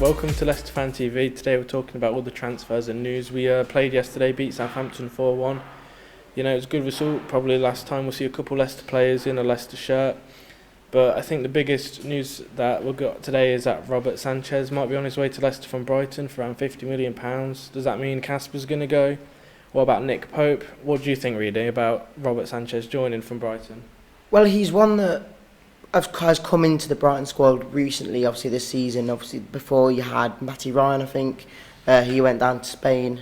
Welcome to Leicester Fan TV. Today we're talking about all the transfers and news. We played yesterday, beat Southampton 4-1. You know, it was a good result. Probably last time we'll see a couple Leicester players in a Leicester shirt. But I think the biggest news that we've got today is that Robery Sanchez might be on his way to Leicester from Brighton for around £50 million. Does that mean Kasper's going to go? What about Nick Pope? What do you think, Reedy, about Robery Sanchez joining from Brighton? Well, he's one that has come into the Brighton squad recently, obviously this season. Obviously, before you had Matty Ryan, I think. He went down to Spain.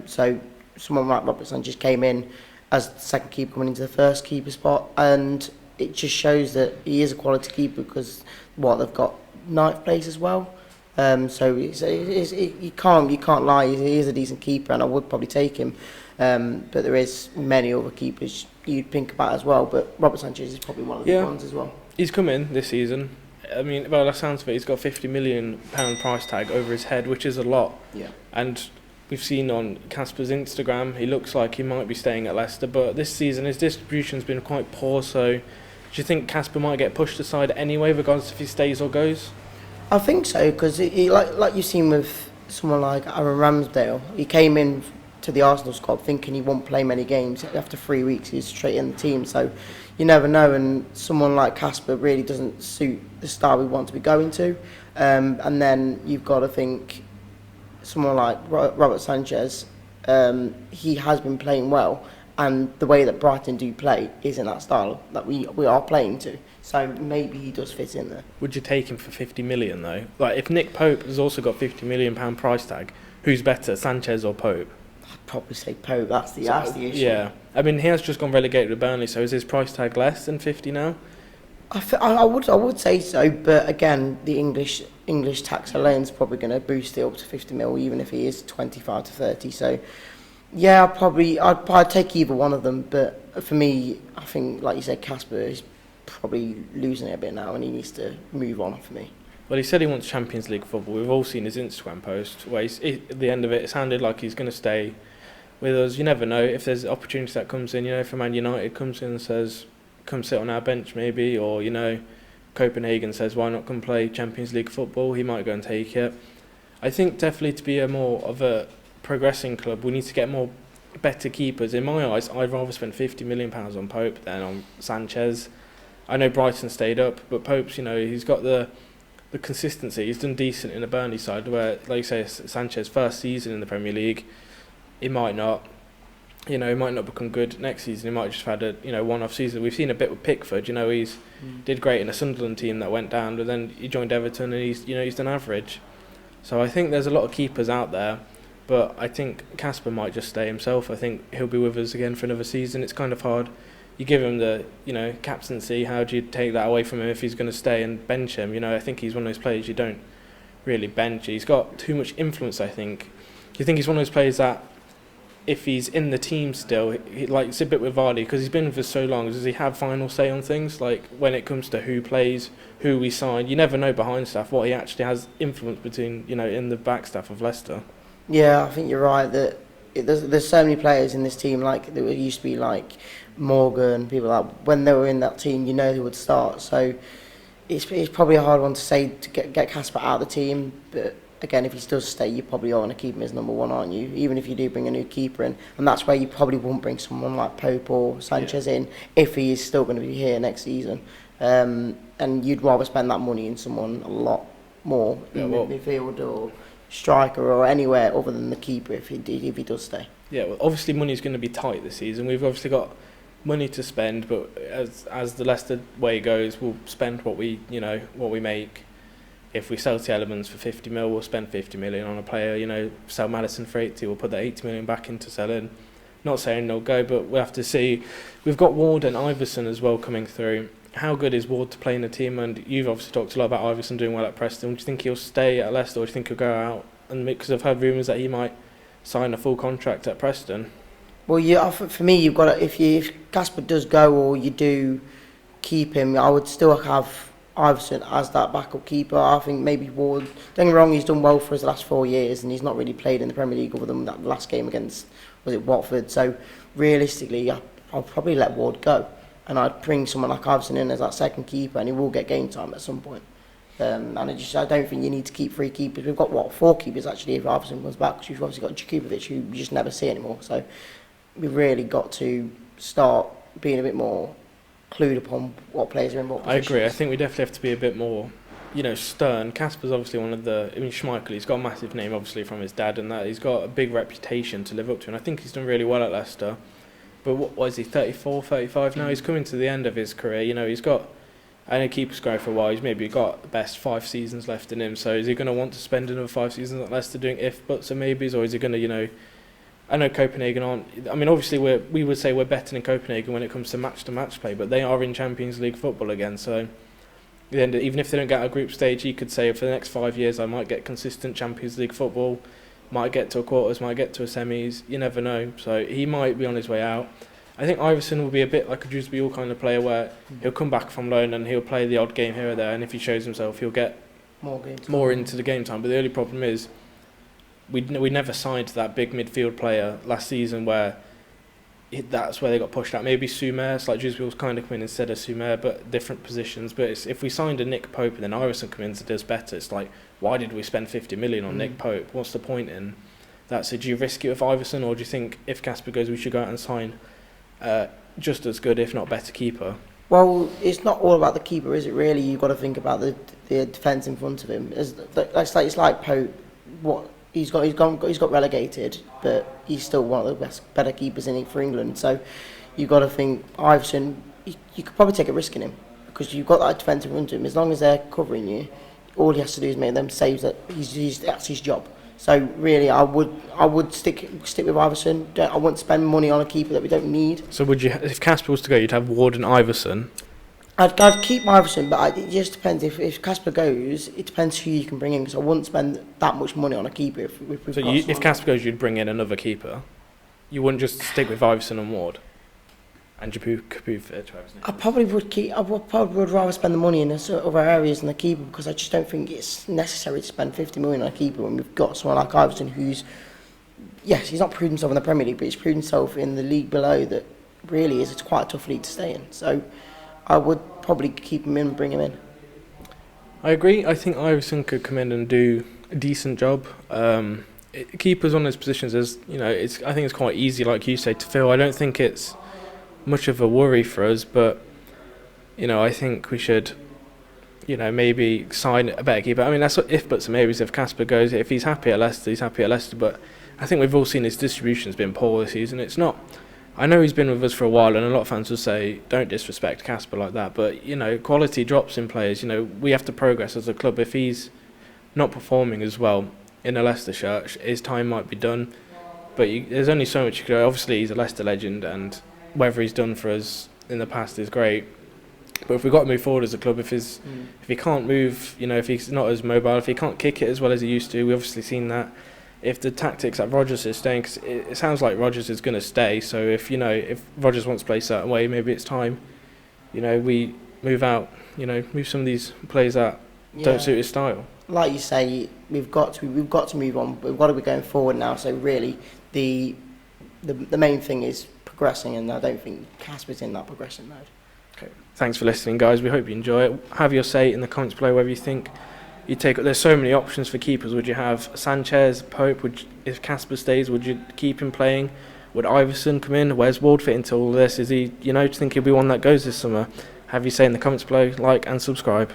So someone like Robery Sanchez came in as the second keeper coming into the first keeper spot. And it just shows that he is a quality keeper because, they've got ninth place as well. So you can't lie, he is a decent keeper and I would probably take him. But there is many other keepers you'd think about as well. But Robery Sanchez is probably one of the ones as well. He's come in this season. I mean, by the sounds of it, he's got £50 million price tag over his head, which is a lot. Yeah. And we've seen on Kasper's Instagram, he looks like he might be staying at Leicester. But this season, his distribution's been quite poor. So, do you think Kasper might get pushed aside anyway, regardless if he stays or goes? I think so, because like you've seen with someone like Aaron Ramsdale, he came in to the Arsenal squad thinking he won't play many games. After 3 weeks, he's straight in the team. So you never know, and someone like Kasper really doesn't suit the style we want to be going to. And then you've got to think someone like Robery Sanchez. He has been playing well, and the way that Brighton do play isn't that style that we are playing to. So maybe he does fit in there. Would you take him for £50 million though? Like, if Nick Pope has also got £50 million price tag, who's better, Sanchez or Pope? I'd probably say Pope. That's the issue. Yeah, I mean, he has just gone relegated with Burnley, so is his price tag less than 50 now? I would say so, but again, the English tax alone is probably going to boost it up to 50 mil, even if he is 25 to 30. So, yeah, I'd probably take either one of them. But for me, I think, like you said, Kasper is probably losing it a bit now, and he needs to move on for me. Well, he said he wants Champions League football. We've all seen his Instagram post where at the end of it sounded like he's going to stay with us. You never know if there's opportunity that comes in. You know, if a Man United comes in and says, "Come sit on our bench," maybe, or Copenhagen says, "Why not come play Champions League football?" He might go and take it. I think definitely to be a more of a progressing club, we need to get better keepers. In my eyes, I'd rather spend £50 million on Pope than on Sanchez. I know Brighton stayed up, but Pope's, he's got the consistency. He's done decent in the Burnley side, where, like you say, Sanchez first season in the Premier League, he might not become good next season. He might just have had a one-off season. We've seen a bit with Pickford. He's did great in a Sunderland team that went down, but then he joined Everton and he's done average. So I think there's a lot of keepers out there, but I think Kasper might just stay himself. I think he'll be with us again for another season. It's kind of hard. You give him the captaincy. How do you take that away from him if he's going to stay and bench him? I think he's one of those players you don't really bench. He's got too much influence, I think. Do you think he's one of those players that, if he's in the team still, it's a bit with Vardy, because he's been for so long, does he have final say on things? Like, when it comes to who plays, who we sign, you never know behind staff what he actually has influence between, in the back staff of Leicester. Yeah, I think you're right that there's so many players in this team, like there used to be like Morgan, people like, when they were in that team, who would start. So it's probably a hard one to say to get Kasper out of the team, but again, if he does stay, you probably are going to keep him as number one, aren't you? Even if you do bring a new keeper in, and that's where you probably won't bring someone like Pope or Sanchez in if he is still going to be here next season. And you'd rather spend that money in someone a lot more in the midfield or striker or anywhere other than the keeper if he does stay. Yeah, well, obviously money's going to be tight this season. We've obviously got money to spend, but as the Leicester way goes, we'll spend what we make. If we sell the Elements for 50 mil, we'll spend 50 million on a player. Sell Madison for 80, we'll put that 80 million back into selling. Not saying they'll go, but we'll have to see. We've got Ward and Iverson as well coming through. How good is Ward to play in the team? And you've obviously talked a lot about Iverson doing well at Preston. Do you think he'll stay at Leicester, or do you think he'll go out? And because I've heard rumours that he might sign a full contract at Preston. Well, yeah, for me, you've got to, if Kasper does go or you do keep him, I would still have Iverson as that backup keeper. I think maybe Ward, don't get me wrong, he's done well for his last 4 years and he's not really played in the Premier League other than that last game against, Watford. So realistically, I'll probably let Ward go and I'd bring someone like Iverson in as that second keeper and he will get game time at some point. And I don't think you need to keep 3 keepers. We've got 4 keepers actually if Iverson comes back, because you've obviously got Djukovic, who you just never see anymore. So we've really got to start being a bit more clued upon what players are in what positions. I agree. I think we definitely have to be a bit more, stern. Kasper's obviously one of the... Schmeichel, he's got a massive name, obviously, from his dad, and that he's got a big reputation to live up to, and I think he's done really well at Leicester. But what is he, 34, 35 now? He's coming to the end of his career. He's got... I know keepers go for a while. He's maybe got the best 5 seasons left in him. So is he going to want to spend another 5 seasons at Leicester doing if, buts and maybes? Or is he going to, I know Copenhagen aren't... I mean, obviously we would say we're better than Copenhagen when it comes to match play, but they are in Champions League football again. So even if they don't get out of group stage, he could say for the next 5 years I might get consistent Champions League football, might get to a quarters, might get to a semis. You never know. So he might be on his way out. I think Iverson will be a bit like a Dewsbury kind of player where he'll come back from loan and he'll play the odd game here or there, and if he shows himself he'll get more into the game time. But the only problem is we never signed that big midfield player last season where that's where they got pushed out. Maybe Sumer, like Dewsbury was kind of coming instead of Sumer, but different positions. But if we signed a Nick Pope and then Iverson come in and does better, it's like, why did we spend 50 million on Nick Pope? What's the point in that? So do you risk it with Iverson, or do you think if Kasper goes we should go out and sign just as good, if not better, keeper? Well, it's not all about the keeper, is it? Really, you've got to think about the defence in front of him. It's like Pope. What he's got relegated, but he's still one of the better keepers for England. So you've got to think Iverson. You could probably take a risk in him because you've got that defence in front of him. As long as they're covering you, all he has to do is make them saves. That's his job. So really, I would stick with Iverson. I wouldn't spend money on a keeper that we don't need. So would you, if Kasper was to go, you'd have Ward and Iverson? I'd keep Iverson, but it just depends. If Kasper goes, it depends who you can bring in. Because I wouldn't spend that much money on a keeper if Kasper goes, you'd bring in another keeper. You wouldn't just stick with Iverson and Ward. And Djukovic. I probably would rather spend the money in other areas than the keeper, because I just don't think it's necessary to spend 50 million on a keeper when we've got someone like Iverson who's, yes, he's not proved himself in the Premier League, but he's proved himself in the league below that really is. It's quite a tough league to stay in. So I would probably keep him in and bring him in. I agree. I think Iverson could come in and do a decent job. Keepers on those positions, I think it's quite easy, like you say, to fill. I don't think it's much of a worry for us, but I think we should maybe sign a better keeper. I mean, that's what if buts and maybes. If Kasper goes, if he's happy at Leicester, he's happy at Leicester, but I think we've all seen his distribution's been poor this season. It's not, I know he's been with us for a while and a lot of fans will say don't disrespect Kasper like that, but quality drops in players. We have to progress as a club. If he's not performing as well in a Leicester shirt, his time might be done, but there's only so much you can do. Obviously he's a Leicester legend and whatever he's done for us in the past is great, but if we've got to move forward as a club, if he can't move, if he's not as mobile, if he can't kick it as well as he used to, we've obviously seen that. If the tactics that Rodgers is staying, cause it sounds like Rodgers is going to stay, so if Rodgers wants to play a certain way, maybe it's time we move out, move some of these players that don't suit his style. Like you say, we've got to move on. We've got to be going forward now. So really, the main thing is progressing, and I don't think Kasper's in that progression mode. Okay. Thanks for listening, guys. We hope you enjoy it. Have your say in the comments below whether you think you take. There's so many options for keepers. Would you have Sanchez, Pope? If Kasper stays, would you keep him playing? Would Iverson come in? Where's Ward fit into all this? Is he, do you think he'll be one that goes this summer? Have your say in the comments below. Like and subscribe.